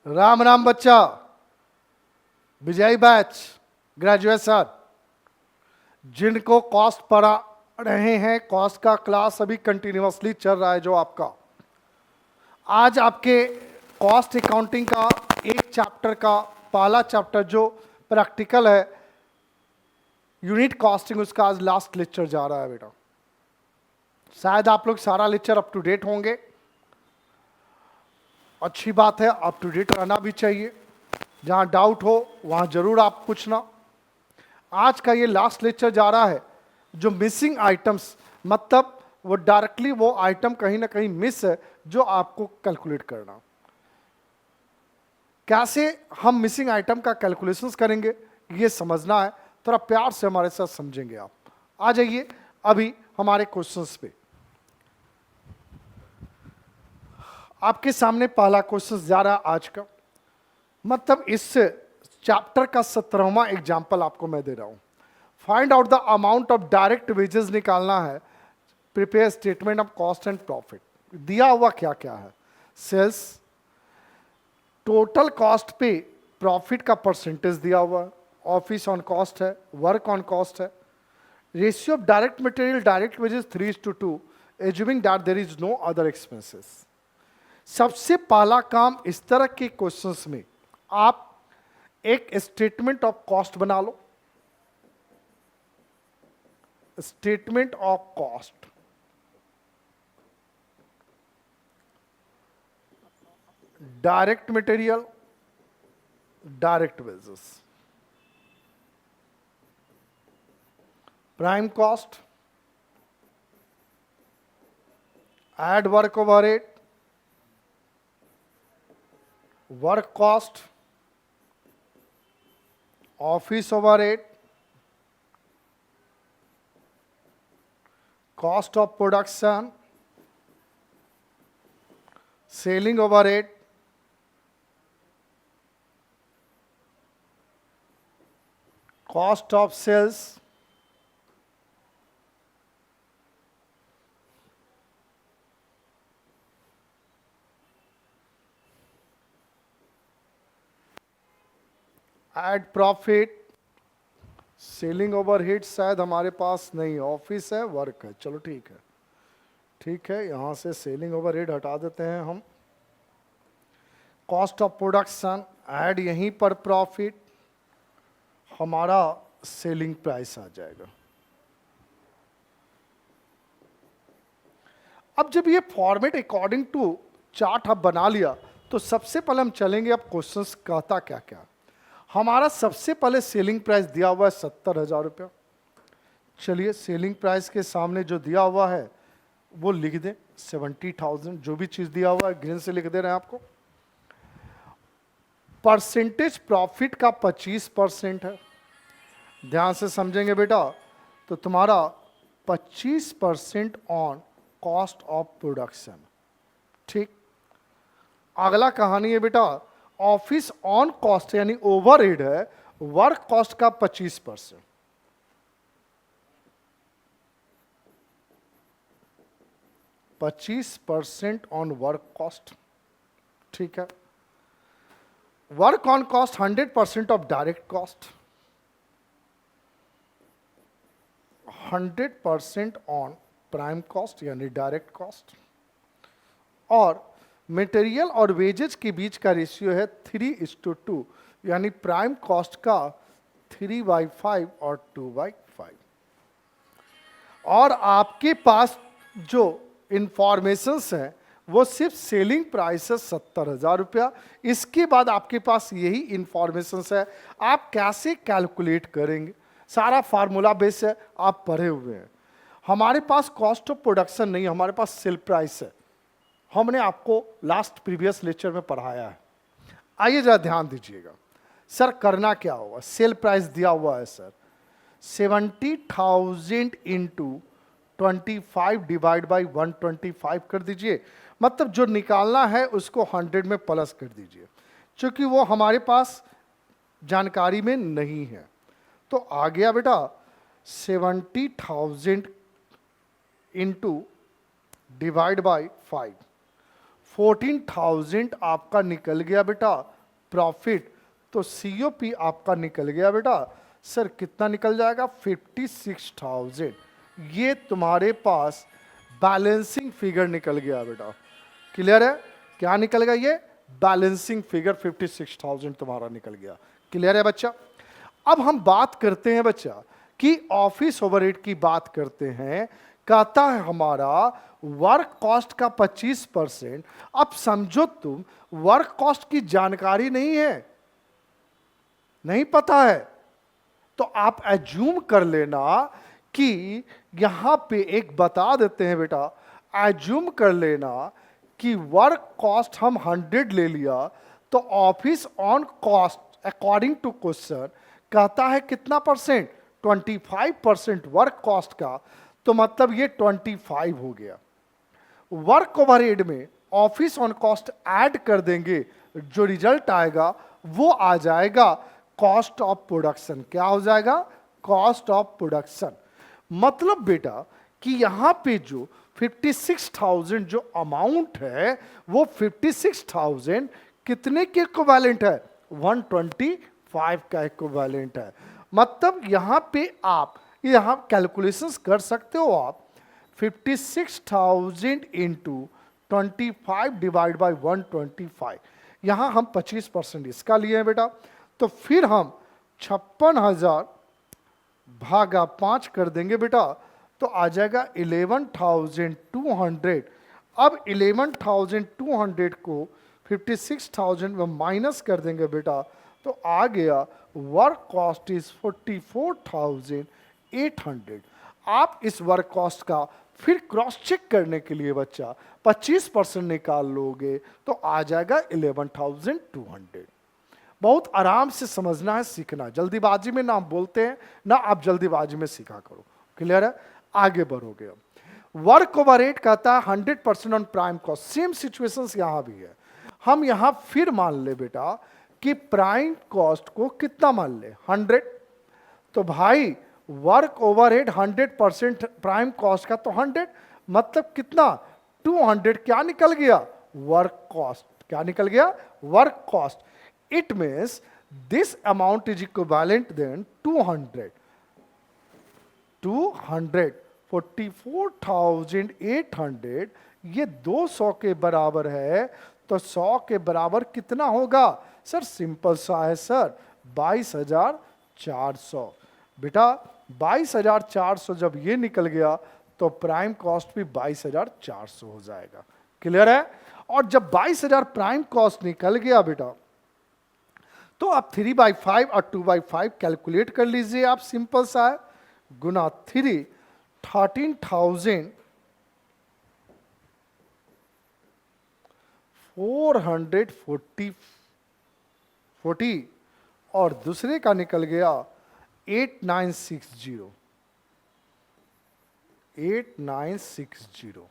राम राम बच्चा। विजय batch graduation जिनको cost पढ़ा रहे हैं, कॉस्ट का क्लास अभी कंटिन्यूअसली चल रहा है जो आपका। आज आपके कॉस्ट अकाउंटिंग का एक चैप्टर का पहला चैप्टर जो प्रैक्टिकल है यूनिट कॉस्टिंग, उसका आज लास्ट लेक्चर जा रहा है बेटा। शायद आप लोग सारा लेक्चर अप टू डेट होंगे। अच्छी बात है, अप टू डेट रहना भी चाहिए। जहाँ डाउट हो वहाँ जरूर आप पूछना। आज का ये लास्ट लेक्चर जा रहा है जो मिसिंग आइटम्स, मतलब वो डायरेक्टली वो आइटम कहीं ना कहीं मिस है जो आपको कैलकुलेट करना। कैसे हम मिसिंग आइटम का कैलकुलेशंस करेंगे ये समझना है, थोड़ा प्यार से हमारे साथ समझेंगे आप। आ जाइए अभी हमारे क्वेश्चंस पे। आपके सामने पहला क्वेश्चन जा रहा है आज का, मतलब इस चैप्टर का 17वां एग्जाम्पल आपको मैं दे रहा हूं। Find out the amount of direct wages निकालना है। Prepare statement of cost and profit. दिया हुआ क्या क्या है? सेल्स, टोटल कॉस्ट पे प्रॉफिट का परसेंटेज दिया हुआ है, ऑफिस ऑन कॉस्ट है, वर्क ऑन कॉस्ट है, ratio of direct material direct wages 3:2, assuming that there is no other expenses. सबसे पहला काम इस तरह के क्वेश्चंस में आप एक स्टेटमेंट ऑफ कॉस्ट बना लो। Statement of cost, direct material, direct wages, prime cost, add work overhead, work cost, office overhead, cost of production, selling overhead, cost of sales, add profit, selling overhead शायद हमारे पास नहीं, office है, work है, चलो ठीक है, ठीक है, यहां से सेलिंग ओवरहेड हटा देते हैं हम। कॉस्ट ऑफ प्रोडक्शन, ऐड यहीं पर प्रॉफिट, हमारा सेलिंग प्राइस आ जाएगा। अब जब ये फॉर्मेट अकॉर्डिंग टू चार्ट आप बना लिया तो सबसे पहले हम चलेंगे अब क्वेश्चंस कहता क्या क्या। हमारा सबसे पहले सेलिंग प्राइस दिया हुआ है 70,000 रुपया। चलिए सेलिंग प्राइस के सामने जो दिया हुआ है वो लिख दें 70,000। जो भी चीज दिया हुआ है ग्रीन से लिख दे रहे हैं आपको। परसेंटेज प्रॉफिट का 25% है। ध्यान से समझेंगे बेटा, तो तुम्हारा 25% ऑन कॉस्ट ऑफ प्रोडक्शन। ठीक, अगला कहानी है बेटा, ऑफिस ऑन कॉस्ट यानी ओवरहेड है, वर्क कॉस्ट का 25%। % ऑन वर्क कॉस्ट, ठीक है। Work on cost 100% of direct cost, 100% on prime cost यानी डायरेक्ट कॉस्ट। और मटेरियल और वेजेस के बीच का रेशियो है 3:2 यानी प्राइम कॉस्ट का 3/5 और 2/5। और आपके पास जो इंफॉर्मेशंस हैं वो सिर्फ सेलिंग प्राइस है 70,000 रुपया। इसके बाद आपके पास यही इंफॉर्मेशंस है, आप कैसे कैलकुलेट करेंगे, सारा फार्मूला बेस है, आप पढ़े हुए हैं। हमारे पास कॉस्ट ऑफ प्रोडक्शन नहीं, हमारे पास सेल प्राइस है। हमने आपको लास्ट प्रीवियस लेक्चर में पढ़ाया है। आइए जरा ध्यान दीजिएगा। सर करना क्या होगा? सेल प्राइस दिया हुआ है सर 70,000 इंटू 25 डिवाइड बाई 125 कर दीजिए, मतलब जो निकालना है उसको 100 में प्लस कर दीजिए। क्योंकि वो हमारे पास जानकारी में नहीं है तो आ गया बेटा 70,000 इंटू डिवाइड बाई 5, 14,000 आपका निकल गया बेटा प्रॉफिट, तो सीओपी आपका निकल गया बेटा सर कितना निकल जाएगा 56,000। ये तुम्हारे पास बैलेंसिंग फिगर निकल गया बेटा। क्लियर है? क्या निकल गया? ये बैलेंसिंग फिगर 56,000 तुम्हारा निकल गया। क्लियर है बच्चा? अब हम बात करते हैं बच्चा कि ऑफिस ओवरहेड की बात करते हैं। कहता है हमारा वर्क कॉस्ट का 25%। अब समझो तुम वर्क कॉस्ट की जानकारी नहीं है, नहीं पता है, तो आप एज्यूम कर लेना कि यहां पे एक बता देते हैं बेटा, एज्यूम कर लेना कि वर्क कॉस्ट हम 100 ले लिया, तो office on cost according to question कहता है कितना परसेंट? 25% वर्क कॉस्ट का, तो मतलब ये 25 हो गया। वर्क ओवरहेड में ऑफिस ऑन कॉस्ट ऐड कर देंगे, जो रिजल्ट आएगा वो आ जाएगा कॉस्ट ऑफ प्रोडक्शन। क्या हो जाएगा? Cost of production. मतलब बेटा कि यहां पे जो 56,000 जो अमाउंट है वो 56,000 कितने के इक्विवेलेंट है? 125 का इक्विवेलेंट है। मतलब यहां पे आप यहां कैलकुलेशंस कर सकते हो आप 56,000 इंटू 25 डिवाइड बाई 125। यहां हम 25% इसका लिए हैं बेटा, तो फिर हम 56,000 भागा 5 कर देंगे बेटा, तो आ जाएगा 11,200। अब 11,200 को 56,000 में माइनस कर देंगे बेटा, तो आ गया वर्क कॉस्ट इज 44,800। आप इस वर्क कॉस्ट का फिर क्रॉस चेक करने के लिए बच्चा 25% निकाल लोगे तो आ जाएगा 11,200। बहुत आराम से समझना है, सीखना। जल्दीबाजी में ना हम बोलते हैं, ना आप जल्दीबाजी में सीखा करो। क्लियर है? आगे बढ़ोगे। वर्क ओवरहेड कहता है 100% on prime cost. Same situations यहां भी है। हम यहां फिर मान ले बेटा कि प्राइम कॉस्ट को कितना मान ले? 100। तो भाई वर्क ओवरहेड 100% प्राइम कॉस्ट का, तो 100 मतलब कितना? 200 क्या निकल गया? Work cost. क्या निकल गया? Work cost. It means this amount is equivalent then 200. 44,800 ये 200 के बराबर है, तो 100 के बराबर कितना होगा? सर सिंपल सा है सर, 22,400। बेटा 22,400 जब ये निकल गया तो प्राइम कॉस्ट भी 22,400 हो जाएगा। क्लियर है? और जब 22,000 प्राइम कॉस्ट निकल गया बेटा, तो आप 3/5 और 2/5 कैलकुलेट कर लीजिए। आप सिंपल सा है, गुना 3, 13,440 और दूसरे का निकल गया 8960।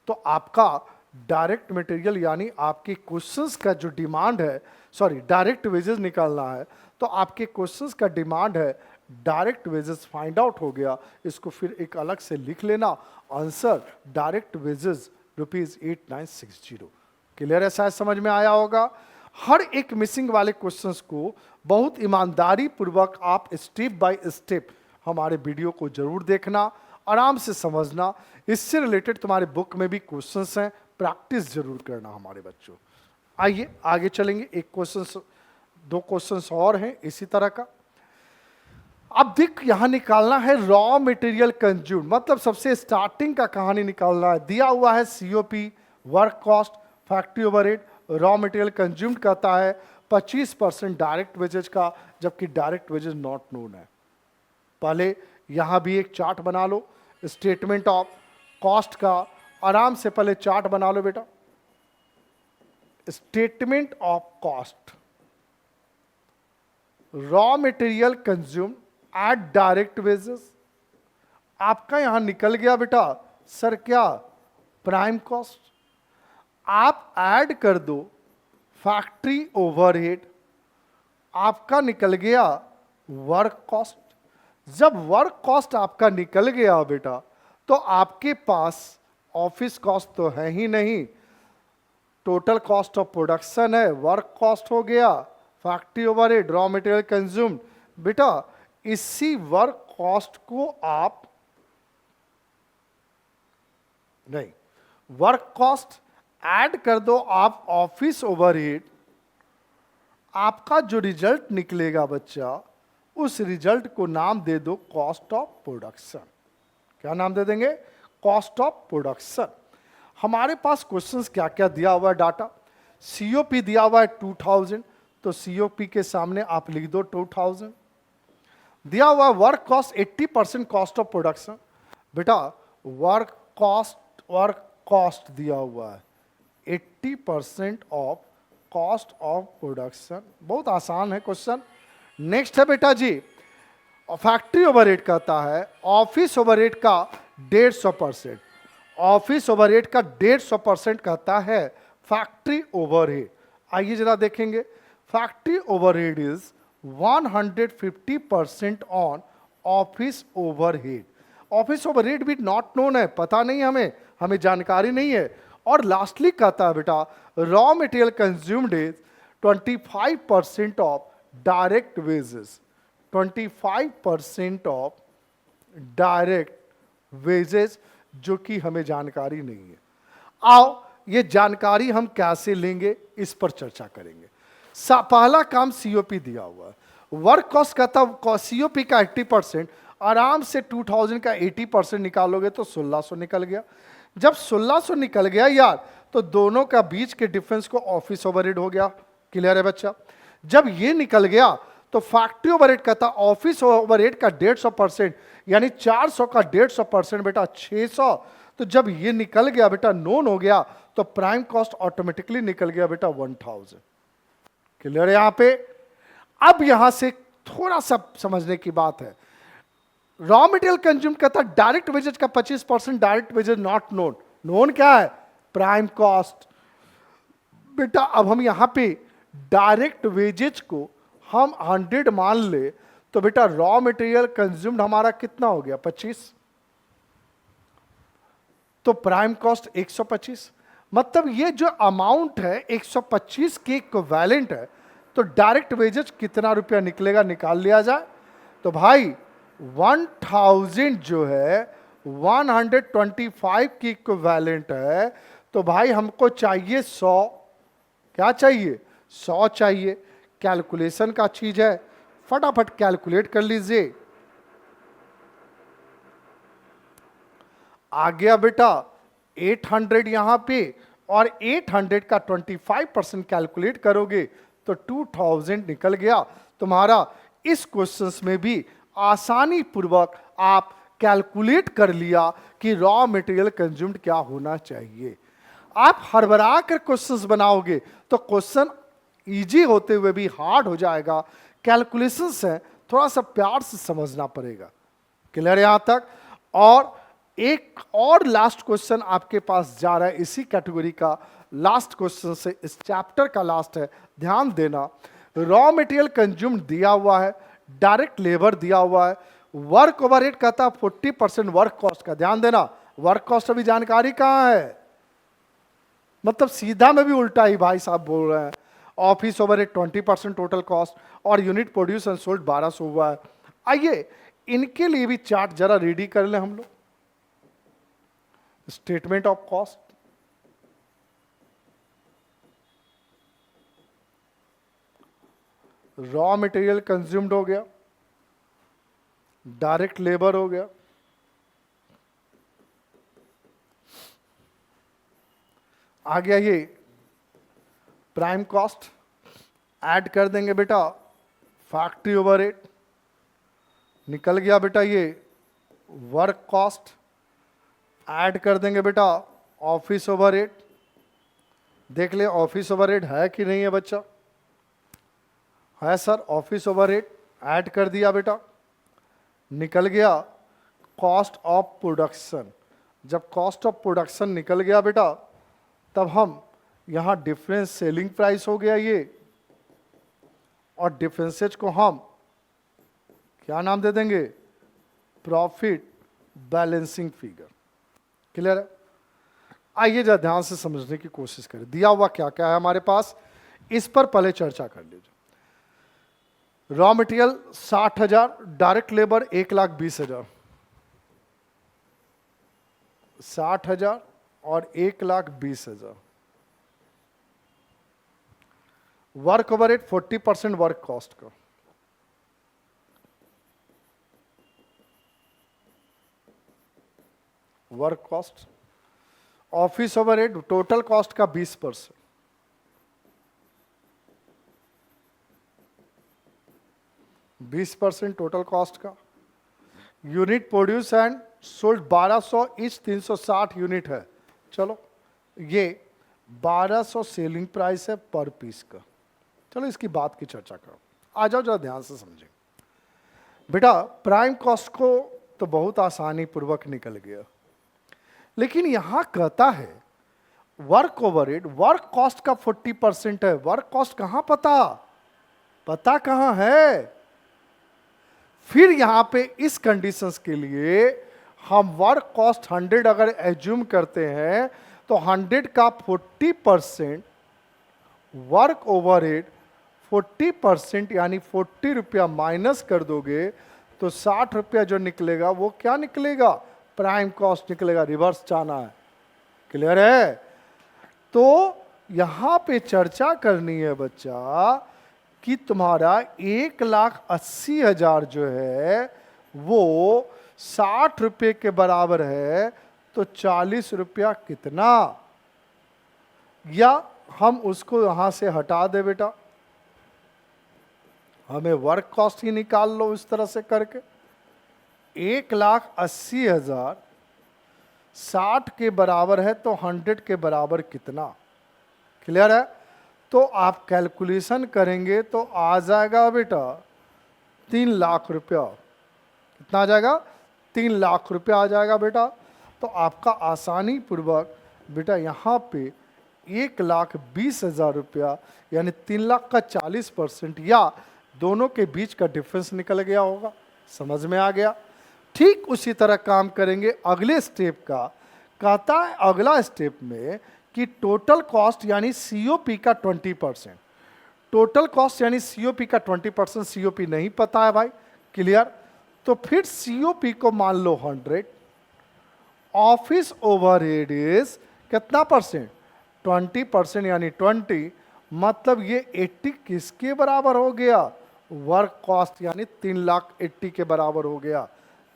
तो आपका डायरेक्ट मटेरियल यानी आपके क्वेश्चंस का जो डिमांड है, सॉरी डायरेक्ट वेजेस निकालना है, तो आपके क्वेश्चंस का डिमांड है डायरेक्ट वेजेस फाइंड आउट हो गया। इसको फिर एक अलग से लिख लेना, आंसर डायरेक्ट वेजेस ₹8960। क्लियर है? शायद समझ में आया होगा। हर एक मिसिंग वाले क्वेश्चंस को बहुत ईमानदारी पूर्वक आप स्टेप बाय स्टेप हमारे वीडियो को जरूर देखना, आराम से समझना। इससे रिलेटेड तुम्हारे बुक में भी क्वेश्चंस हैं, प्रैक्टिस जरूर करना हमारे बच्चों। आइए आगे चलेंगे। एक क्वेश्चन, 2 क्वेश्चंस और हैं इसी तरह का। अब देख यहां निकालना है रॉ मटेरियल कंज्यूम, मतलब सबसे स्टार्टिंग का कहानी निकालना है। दिया हुआ है COP, work cost, factory overhead, raw material consume कहता है 25% डायरेक्ट वेजेज का, जबकि डायरेक्ट वेजेज नॉट नोन है। पहले यहां भी एक चार्ट बना लो स्टेटमेंट ऑफ कॉस्ट का। आराम से पहले चार्ट बना लो बेटा। Statement of cost, raw material consume at direct wages. आपका यहां निकल गया बेटा सर क्या? Prime cost. आप ऐड कर दो फैक्ट्री ओवरहेड, आपका निकल गया वर्क कॉस्ट। जब वर्क कॉस्ट आपका निकल गया बेटा, तो आपके पास ऑफिस कॉस्ट तो है ही नहीं, टोटल कॉस्ट ऑफ प्रोडक्शन है, वर्क कॉस्ट हो गया, factory overhead, raw material consumed. बेटा इसी वर्क कॉस्ट को आप नहीं, वर्क कॉस्ट ऐड कर दो आप ऑफिस ओवरहेड, आपका जो रिजल्ट निकलेगा बच्चा, उस रिजल्ट को नाम दे दो कॉस्ट ऑफ प्रोडक्शन। क्या नाम दे देंगे? Cost of production. हमारे पास क्वेश्चंस क्या क्या दिया हुआ है, डाटा सीओपी दिया हुआ है 2000, तो सीओपी के सामने आप लिख दो 2000। दिया हुआ है work cost 80% cost of production, बेटा वर्क कॉस्ट दिया हुआ है 80% ऑफ कॉस्ट ऑफ प्रोडक्शन। बहुत आसान है क्वेश्चन। नेक्स्ट है बेटा जी, फैक्ट्री ओवरहेड कहता है ऑफिस ओवरहेड का 150%, ऑफिस ओवरहेड का 150% कहता है फैक्ट्री ओवरहेड। आइए जरा देखेंगे, factory overhead is 150% on office overhead. Office overhead भी नॉट नोन है, पता नहीं हमें जानकारी नहीं है। और लास्टली कहता है बेटा raw material consumed is 25% of direct wages, 25% of direct wages, जो कि हमें जानकारी नहीं है। आओ ये जानकारी हम कैसे लेंगे इस पर चर्चा करेंगे। पहला काम सीओपी दिया हुआ है, वर्क कॉस्ट कहता सीओपी का 80%, आराम से 2000 का 80% निकालोगे तो 1600 निकल गया। जब 1600 निकल गया यार, तो दोनों का बीच के डिफरेंस को ऑफिस ओवरहेड हो गया। क्लियर है बच्चा? जब ये निकल गया तो फैक्ट्री ओवरहेड कहता ऑफिस ओवरहेड का 150%, यानी 400 का 150% बेटा 600। तो जब ये निकल गया बेटा, नोन हो गया, तो प्राइम कॉस्ट ऑटोमेटिकली निकल गया बेटा 1000। क्लियर है यहां पे? अब यहां से थोड़ा सा समझने की बात है। रॉ मटेरियल कंज्यूम कहता डायरेक्ट वेजेज का 25%, direct wages not known. Known क्या है? Prime cost. बेटा अब हम यहां पे डायरेक्ट वेजेज को हम 100 मान ले, तो बेटा रॉ मटेरियल कंज्यूम्ड हमारा कितना हो गया? 25, तो प्राइम कॉस्ट 125। मतलब ये जो अमाउंट है 125 के इक्विवेलेंट है, तो डायरेक्ट वेजेज कितना रुपया निकलेगा, निकाल लिया जाए। तो भाई 1000 जो है 125 की इक्विवेलेंट है, तो भाई हमको चाहिए 100। क्या चाहिए? 100 चाहिए। कैलकुलेशन का चीज है, फटाफट कैलकुलेट कर लीजिए। आ गया बेटा 800 यहां पे, और 800 का 25% कैलकुलेट करोगे तो 2000 निकल गया तुम्हारा। इस क्वेश्चंस में भी आसानी पूर्वक आप कैलकुलेट कर लिया कि रॉ मटेरियल कंज्यूम्ड क्या होना चाहिए। आप हड़बड़ा कर क्वेश्चंस बनाओगे तो क्वेश्चन इजी होते हुए भी हार्ड हो जाएगा। कैलकुलेशंस है, थोड़ा सा प्यार से समझना पड़ेगा। क्लियर यहां तक? और एक और लास्ट क्वेश्चन आपके पास जा रहा है, इसी कैटेगरी का लास्ट क्वेश्चन से, इस चैप्टर का लास्ट है, ध्यान देना। रॉ मटेरियल कंज्यूम्ड दिया हुआ है, डायरेक्ट लेबर दिया हुआ है, वर्क ओवरहेड कहता है 40% वर्क कॉस्ट का। ध्यान देना, वर्क कॉस्ट अभी जानकारी कहां है, मतलब सीधा में भी उल्टा ही भाई साहब बोल रहे हैं। ऑफिस ओवरहेड 20% टोटल कॉस्ट, और यूनिट प्रोड्यूस एंड सोल्ड 1200 हुआ है। आइए इनके लिए भी चार्ट जरा रेडी कर लें हम लोग। Statement of cost, raw material consumed हो गया, डायरेक्ट लेबर हो गया, आ गया ये प्राइम कॉस्ट, ऐड कर देंगे बेटा फैक्ट्री ओवरहेड, निकल गया बेटा ये वर्क कॉस्ट, ऐड कर देंगे बेटा ऑफिस ओवरहेड। देख ले ऑफिस ओवरहेड है कि नहीं है बच्चा? है सर, ऑफिस ओवरहेड ऐड कर दिया बेटा, निकल गया कॉस्ट ऑफ प्रोडक्शन। जब कॉस्ट ऑफ प्रोडक्शन निकल गया बेटा, तब हम यहां डिफरेंस सेलिंग प्राइस हो गया ये, और डिफरेंसेज को हम क्या नाम दे देंगे? Profit balancing figure. क्लियर है? आइए जरा ध्यान से समझने की कोशिश करें, दिया हुआ क्या क्या है हमारे पास, इस पर पहले चर्चा कर लीजिए। रॉ मटेरियल 60,000, डायरेक्ट लेबर 1,20,000, 60,000 और 1,20,000। वर्क ओवरहेड 40% वर्क कॉस्ट का, work cost. Office overhead total cost का 20%, 20% टोटल कॉस्ट का। Unit produce and sold 1200 etch 360 unit है, चलो ये 1200 सेलिंग प्राइस है पर पीस का। चलो इसकी बात की चर्चा करो, आ जाओ जरा ध्यान से समझें। बेटा प्राइम कॉस्ट को तो बहुत आसानी पूर्वक निकल गया, लेकिन यहां कहता है वर्क ओवरहेड, वर्क कॉस्ट का 40% है। वर्क कॉस्ट कहां पता कहां है? फिर यहां पे इस कंडीशंस के लिए हम वर्क कॉस्ट 100 अगर एज्यूम करते हैं तो 100 का 40% वर्क ओवरहेड 40% यानी 40 रुपया माइनस कर दोगे तो 60 रुपया जो निकलेगा वो क्या निकलेगा? प्राइम कॉस्ट निकलेगा। रिवर्स जाना है, क्लियर है? तो यहां पे चर्चा करनी है बच्चा कि तुम्हारा 1,80,000 जो है वो 60 रुपये के बराबर है, तो 40 रुपया कितना? या हम उसको यहां से हटा दे बेटा, हमें वर्क कॉस्ट ही निकाल लो इस तरह से करके। 1,80,000 60 के बराबर है तो 100 के बराबर कितना? क्लियर है? तो आप कैलकुलेशन करेंगे तो आ जाएगा बेटा 3 लाख रुपया। कितना आ जाएगा? 3 लाख रुपया आ जाएगा बेटा। तो आपका आसानी पूर्वक बेटा यहाँ पे 1,20,000 रुपया यानी 3 लाख का 40% या दोनों के बीच का डिफरेंस निकल गया होगा। समझ में आ गया? ठीक उसी तरह काम करेंगे अगले स्टेप का। कहता है अगला स्टेप में कि टोटल कॉस्ट यानी सीओपी का 20%। टोटल कॉस्ट यानी सीओपी का 20%, सीओपी नहीं पता है भाई, क्लियर? तो फिर सीओपी को मान लो 100, ऑफिस ओवरहेड इज कितना परसेंट? 20% यानी 20, मतलब ये 80 किसके बराबर हो गया? वर्क कॉस्ट यानी 3,80,000 के बराबर हो गया।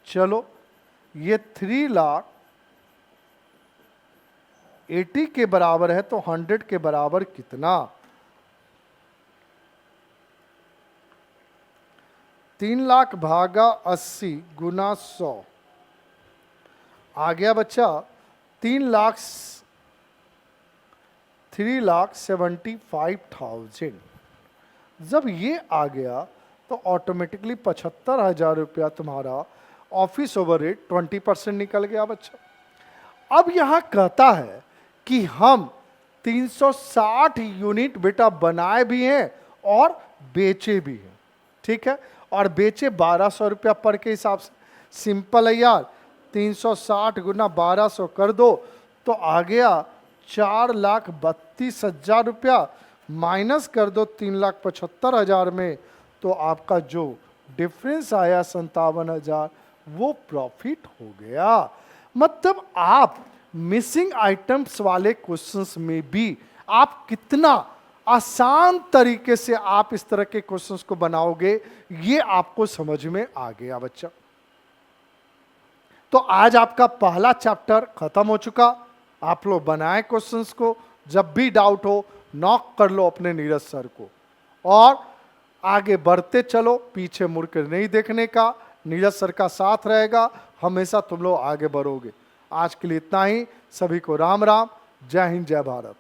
चलो ये 3,80,000 के बराबर है तो 100 के बराबर कितना? 3 लाख भागा 80 गुना 100 आ गया बच्चा 3,75,000। जब ये आ गया तो ऑटोमेटिकली 75,000 रुपया तुम्हारा ऑफिस ओवरहेड 20% निकल गया बच्चा। अब यहां कहता है कि हम 360 यूनिट बेटा बनाए भी हैं और बेचे भी हैं, ठीक है? और बेचे 1,200 रुपया पर के हिसाब से। सिंपल है यार, 360 गुना 1,200 कर दो तो आ गया 4,32,000 रुपया, माइनस कर दो 3,75,000 में तो आपका जो डिफरेंस आया 57,000 वो प्रॉफिट हो गया। मतलब आप मिसिंग आइटम्स वाले क्वेश्चंस में भी आप कितना आसान तरीके से आप इस तरह के क्वेश्चंस को बनाओगे ये आपको समझ में आ गया बच्चा। तो आज आपका पहला चैप्टर खत्म हो चुका। आप लोग बनाए क्वेश्चंस को, जब भी डाउट हो नॉक कर लो अपने नीरज सर को और आगे बढ़ते चलो, पीछे मुड़कर नहीं देखने का। नीरज सर का साथ रहेगा, हमेशा तुम लोग आगे बढ़ोगे। आज के लिए इतना ही। सभी को राम राम, जय हिंद, जय भारत।